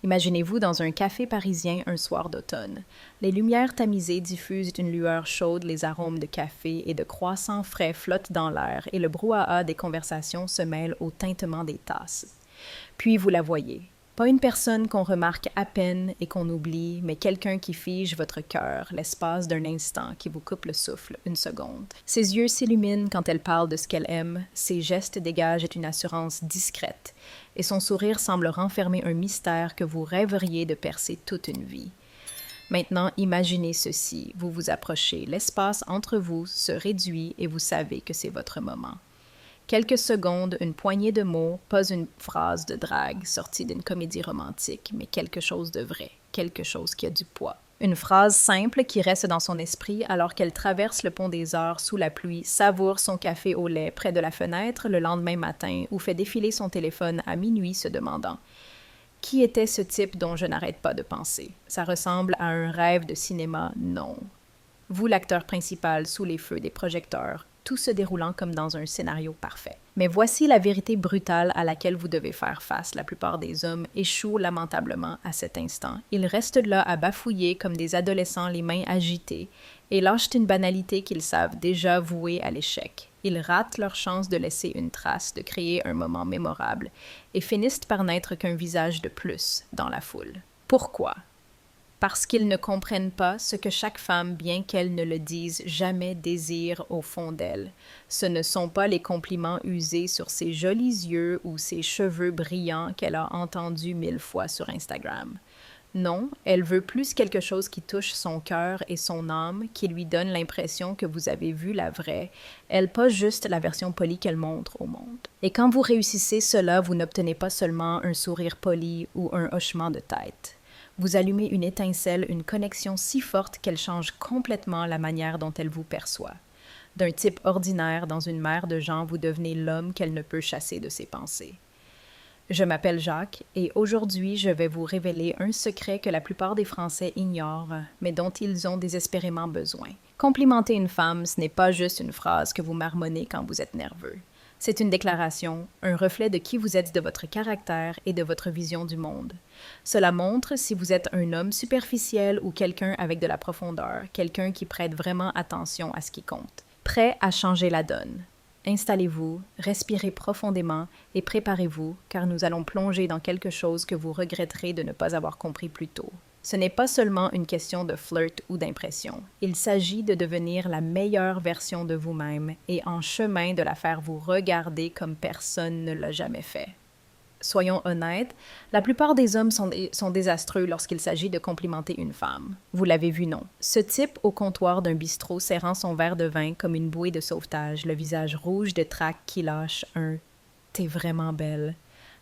Imaginez-vous dans un café parisien un soir d'automne. Les lumières tamisées diffusent une lueur chaude, les arômes de café et de croissants frais flottent dans l'air et le brouhaha des conversations se mêle au tintement des tasses. Puis vous la voyez. Pas une personne qu'on remarque à peine et qu'on oublie, mais quelqu'un qui fige votre cœur, l'espace d'un instant, qui vous coupe le souffle, une seconde. Ses yeux s'illuminent quand elle parle de ce qu'elle aime, ses gestes dégagent une assurance discrète, et son sourire semble renfermer un mystère que vous rêveriez de percer toute une vie. Maintenant, imaginez ceci, vous vous approchez, l'espace entre vous se réduit et vous savez que c'est votre moment. Quelques secondes, une poignée de mots, pas une phrase de drague sortie d'une comédie romantique, mais quelque chose de vrai, quelque chose qui a du poids. Une phrase simple qui reste dans son esprit alors qu'elle traverse le pont des Arts sous la pluie, savoure son café au lait près de la fenêtre le lendemain matin ou fait défiler son téléphone à minuit se demandant « Qui était ce type dont je n'arrête pas de penser? Ça ressemble à un rêve de cinéma? Non. » Vous, l'acteur principal, sous les feux des projecteurs, tout se déroulant comme dans un scénario parfait. Mais voici la vérité brutale à laquelle vous devez faire face. La plupart des hommes échouent lamentablement à cet instant. Ils restent là à bafouiller comme des adolescents les mains agitées et lâchent une banalité qu'ils savent déjà vouée à l'échec. Ils ratent leur chance de laisser une trace, de créer un moment mémorable et finissent par n'être qu'un visage de plus dans la foule. Pourquoi? Parce qu'ils ne comprennent pas ce que chaque femme, bien qu'elle ne le dise jamais, désire au fond d'elle. Ce ne sont pas les compliments usés sur ses jolis yeux ou ses cheveux brillants qu'elle a entendus 1000 fois sur Instagram. Non, elle veut plus quelque chose qui touche son cœur et son âme, qui lui donne l'impression que vous avez vu la vraie, elle pas juste la version polie qu'elle montre au monde. Et quand vous réussissez cela, vous n'obtenez pas seulement un sourire poli ou un hochement de tête. Vous allumez une étincelle, une connexion si forte qu'elle change complètement la manière dont elle vous perçoit. D'un type ordinaire dans une mer de gens, vous devenez l'homme qu'elle ne peut chasser de ses pensées. Je m'appelle Jacques et aujourd'hui, je vais vous révéler un secret que la plupart des Français ignorent, mais dont ils ont désespérément besoin. Complimenter une femme, ce n'est pas juste une phrase que vous marmonnez quand vous êtes nerveux. C'est une déclaration, un reflet de qui vous êtes, de votre caractère et de votre vision du monde. Cela montre si vous êtes un homme superficiel ou quelqu'un avec de la profondeur, quelqu'un qui prête vraiment attention à ce qui compte. Prêt à changer la donne. Installez-vous, respirez profondément et préparez-vous, car nous allons plonger dans quelque chose que vous regretterez de ne pas avoir compris plus tôt. Ce n'est pas seulement une question de flirt ou d'impression. Il s'agit de devenir la meilleure version de vous-même et en chemin de la faire vous regarder comme personne ne l'a jamais fait. Soyons honnêtes, la plupart des hommes sont désastreux lorsqu'il s'agit de complimenter une femme. Vous l'avez vu, non? Ce type au comptoir d'un bistrot serrant son verre de vin comme une bouée de sauvetage, le visage rouge de trac qui lâche un « T'es vraiment belle »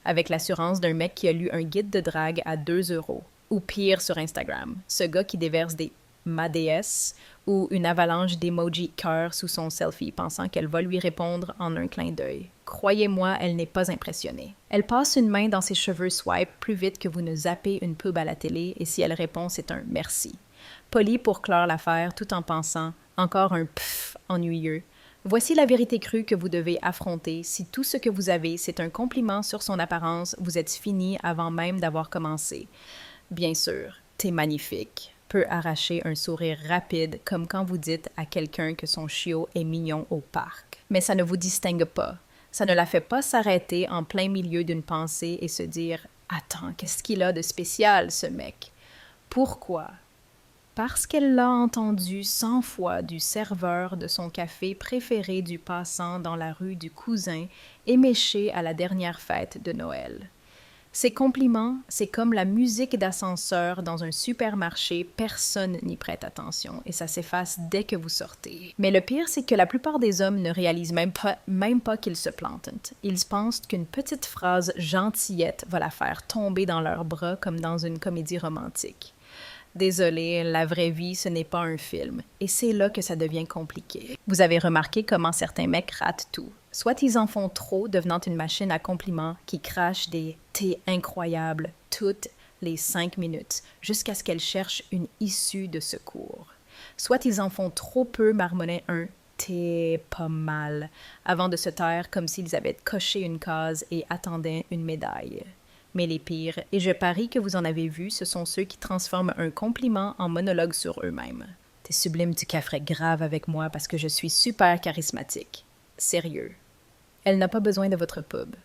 avec l'assurance d'un mec qui a lu un guide de drague à 2 €. Ou pire sur Instagram, ce gars qui déverse des « ma déesse » ou une avalanche d'emojis cœur sous son selfie, pensant qu'elle va lui répondre en un clin d'œil. Croyez-moi, elle n'est pas impressionnée. Elle passe une main dans ses cheveux swipe plus vite que vous ne zappez une pub à la télé et si elle répond, c'est un « merci ». Poli pour clore l'affaire tout en pensant « encore un pff ennuyeux ». Voici la vérité crue que vous devez affronter. Si tout ce que vous avez, c'est un compliment sur son apparence, vous êtes fini avant même d'avoir commencé. Bien sûr, « t'es magnifique » peut arracher un sourire rapide comme quand vous dites à quelqu'un que son chiot est mignon au parc. Mais ça ne vous distingue pas. Ça ne la fait pas s'arrêter en plein milieu d'une pensée et se dire « Attends, qu'est-ce qu'il a de spécial, ce mec? » Pourquoi? Parce qu'elle l'a entendu 100 fois du serveur de son café préféré du passant dans la rue du cousin éméché à la dernière fête de Noël. Ces compliments, c'est comme la musique d'ascenseur dans un supermarché, personne n'y prête attention et ça s'efface dès que vous sortez. Mais le pire, c'est que la plupart des hommes ne réalisent même pas qu'ils se plantent. Ils pensent qu'une petite phrase gentillette va la faire tomber dans leurs bras comme dans une comédie romantique. Désolé, la vraie vie, ce n'est pas un film. Et c'est là que ça devient compliqué. Vous avez remarqué comment certains mecs ratent tout. Soit ils en font trop, devenant une machine à compliments qui crache des « t'es incroyable » toutes les 5 minutes, jusqu'à ce qu'elles cherchent une issue de secours. Soit ils en font trop peu, marmonnant un « t'es pas mal » avant de se taire comme s'ils avaient coché une case et attendaient une médaille. Mais les pires, et je parie que vous en avez vu, ce sont ceux qui transforment un compliment en monologue sur eux-mêmes. T'es sublime, tu cafferais grave avec moi parce que je suis super charismatique. Sérieux. Elle n'a pas besoin de votre pub.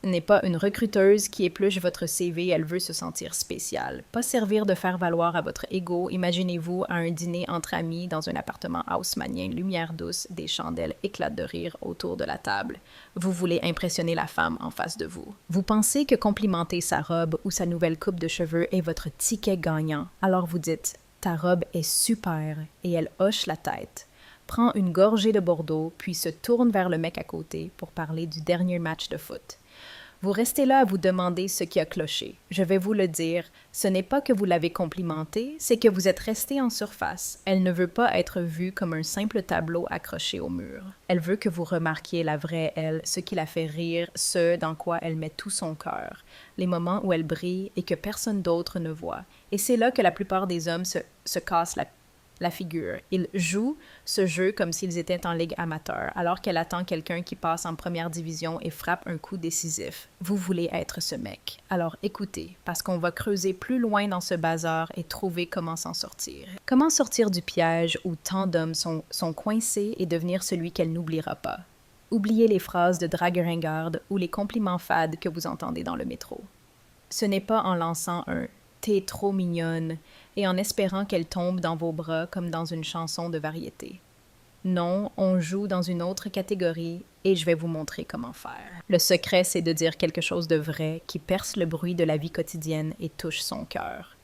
N'est pas une recruteuse qui épluche votre CV, elle veut se sentir spéciale. Pas servir de faire valoir à votre ego, imaginez-vous à un dîner entre amis dans un appartement haussmannien, lumière douce, des chandelles éclatent de rire autour de la table. Vous voulez impressionner la femme en face de vous. Vous pensez que complimenter sa robe ou sa nouvelle coupe de cheveux est votre ticket gagnant, alors vous dites « ta robe est super » et elle hoche la tête. Prend une gorgée de Bordeaux, puis se tourne vers le mec à côté pour parler du dernier match de foot. Vous restez là à vous demander ce qui a cloché. Je vais vous le dire, ce n'est pas que vous l'avez complimentée, c'est que vous êtes resté en surface. Elle ne veut pas être vue comme un simple tableau accroché au mur. Elle veut que vous remarquiez la vraie elle, ce qui la fait rire, ce dans quoi elle met tout son cœur, les moments où elle brille et que personne d'autre ne voit. Et c'est là que la plupart des hommes se cassent la figure. Ils jouent ce jeu comme s'ils étaient en ligue amateur, alors qu'elle attend quelqu'un qui passe en première division et frappe un coup décisif. Vous voulez être ce mec. Alors écoutez, parce qu'on va creuser plus loin dans ce bazar et trouver comment s'en sortir. Comment sortir du piège où tant d'hommes sont coincés et devenir celui qu'elle n'oubliera pas. Oubliez les phrases de drague ringarde ou les compliments fades que vous entendez dans le métro. Ce n'est pas en lançant un « t'es trop mignonne » et en espérant qu'elle tombe dans vos bras comme dans une chanson de variété. Non, on joue dans une autre catégorie et je vais vous montrer comment faire. Le secret, c'est de dire quelque chose de vrai qui perce le bruit de la vie quotidienne et touche son cœur.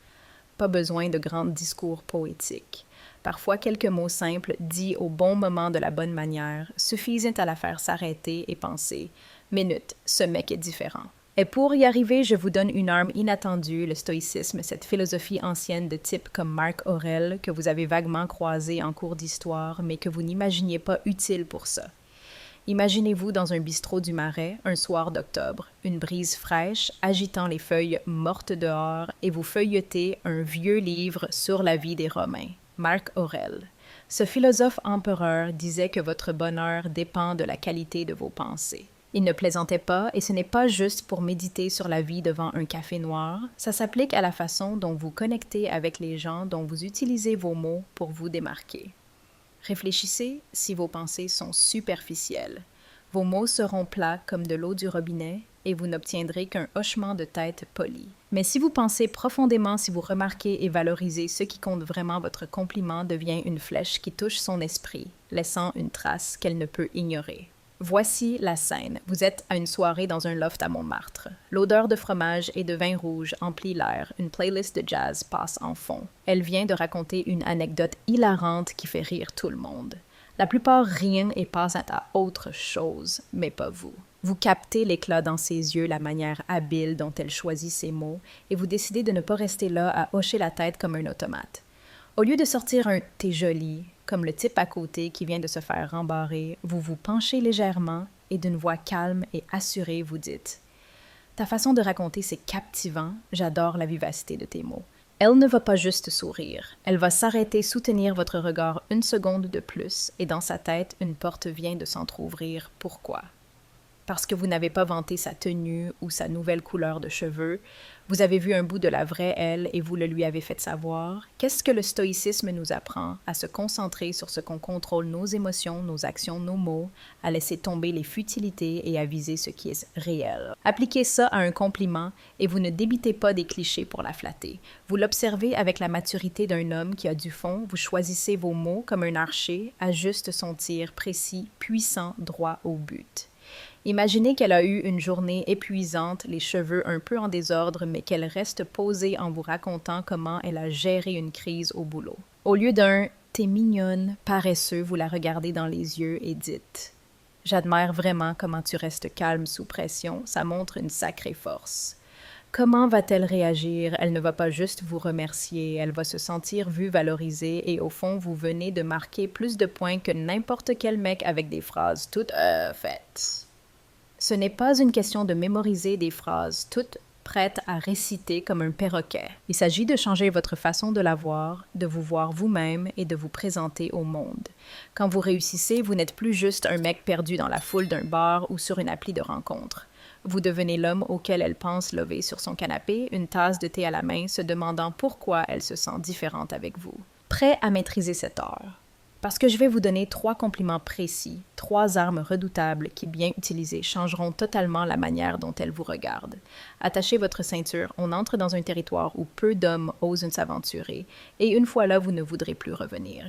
Pas besoin de grands discours poétiques. Parfois, quelques mots simples, dits au bon moment de la bonne manière, suffisent à la faire s'arrêter et penser « Minute, ce mec est différent ». Et pour y arriver, je vous donne une arme inattendue, le stoïcisme, cette philosophie ancienne de type comme Marc Aurèle, que vous avez vaguement croisé en cours d'histoire, mais que vous n'imaginiez pas utile pour ça. Imaginez-vous dans un bistrot du Marais, un soir d'octobre, une brise fraîche, agitant les feuilles mortes dehors, et vous feuilletez un vieux livre sur la vie des Romains, Marc Aurèle. Ce philosophe empereur disait que votre bonheur dépend de la qualité de vos pensées. Il ne plaisantait pas, et ce n'est pas juste pour méditer sur la vie devant un café noir, ça s'applique à la façon dont vous connectez avec les gens, dont vous utilisez vos mots pour vous démarquer. Réfléchissez si vos pensées sont superficielles. Vos mots seront plats comme de l'eau du robinet, et vous n'obtiendrez qu'un hochement de tête poli. Mais si vous pensez profondément, si vous remarquez et valorisez ce qui compte vraiment, votre compliment devient une flèche qui touche son esprit, laissant une trace qu'elle ne peut ignorer. Voici la scène. Vous êtes à une soirée dans un loft à Montmartre. L'odeur de fromage et de vin rouge emplit l'air. Une playlist de jazz passe en fond. Elle vient de raconter une anecdote hilarante qui fait rire tout le monde. La plupart rient et passent à autre chose, mais pas vous. Vous captez l'éclat dans ses yeux, la manière habile dont elle choisit ses mots, et vous décidez de ne pas rester là à hocher la tête comme un automate. Au lieu de sortir un « t'es jolie », comme le type à côté qui vient de se faire rembarrer, vous vous penchez légèrement et d'une voix calme et assurée, vous dites « Ta façon de raconter, c'est captivant, j'adore la vivacité de tes mots. » Elle ne va pas juste sourire, elle va s'arrêter, soutenir votre regard une seconde de plus, et dans sa tête, une porte vient de s'entr'ouvrir. Pourquoi? Parce que vous n'avez pas vanté sa tenue ou sa nouvelle couleur de cheveux, vous avez vu un bout de la vraie elle et vous le lui avez fait savoir. Qu'est-ce que le stoïcisme nous apprend? À se concentrer sur ce qu'on contrôle, nos émotions, nos actions, nos mots, à laisser tomber les futilités et à viser ce qui est réel. Appliquez ça à un compliment et vous ne débitez pas des clichés pour la flatter. Vous l'observez avec la maturité d'un homme qui a du fond, vous choisissez vos mots comme un archer, ajuste son tir précis, puissant, droit au but. Imaginez qu'elle a eu une journée épuisante, les cheveux un peu en désordre, mais qu'elle reste posée en vous racontant comment elle a géré une crise au boulot. Au lieu d'un « t'es mignonne », paresseux, vous la regardez dans les yeux et dites « J'admire vraiment comment tu restes calme sous pression, ça montre une sacrée force. » Comment va-t-elle réagir? Elle ne va pas juste vous remercier, elle va se sentir vue, valorisée, et au fond, vous venez de marquer plus de points que n'importe quel mec avec des phrases toutes faites. Ce n'est pas une question de mémoriser des phrases toutes prêtes à réciter comme un perroquet. Il s'agit de changer votre façon de la voir, de vous voir vous-même et de vous présenter au monde. Quand vous réussissez, vous n'êtes plus juste un mec perdu dans la foule d'un bar ou sur une appli de rencontre. Vous devenez l'homme auquel elle pense levé sur son canapé, une tasse de thé à la main, se demandant pourquoi elle se sent différente avec vous. Prêt à maîtriser cet art. Parce que je vais vous donner 3 compliments précis, 3 armes redoutables qui, bien utilisées, changeront totalement la manière dont elle vous regarde. Attachez votre ceinture, on entre dans un territoire où peu d'hommes osent s'aventurer, et une fois là, vous ne voudrez plus revenir.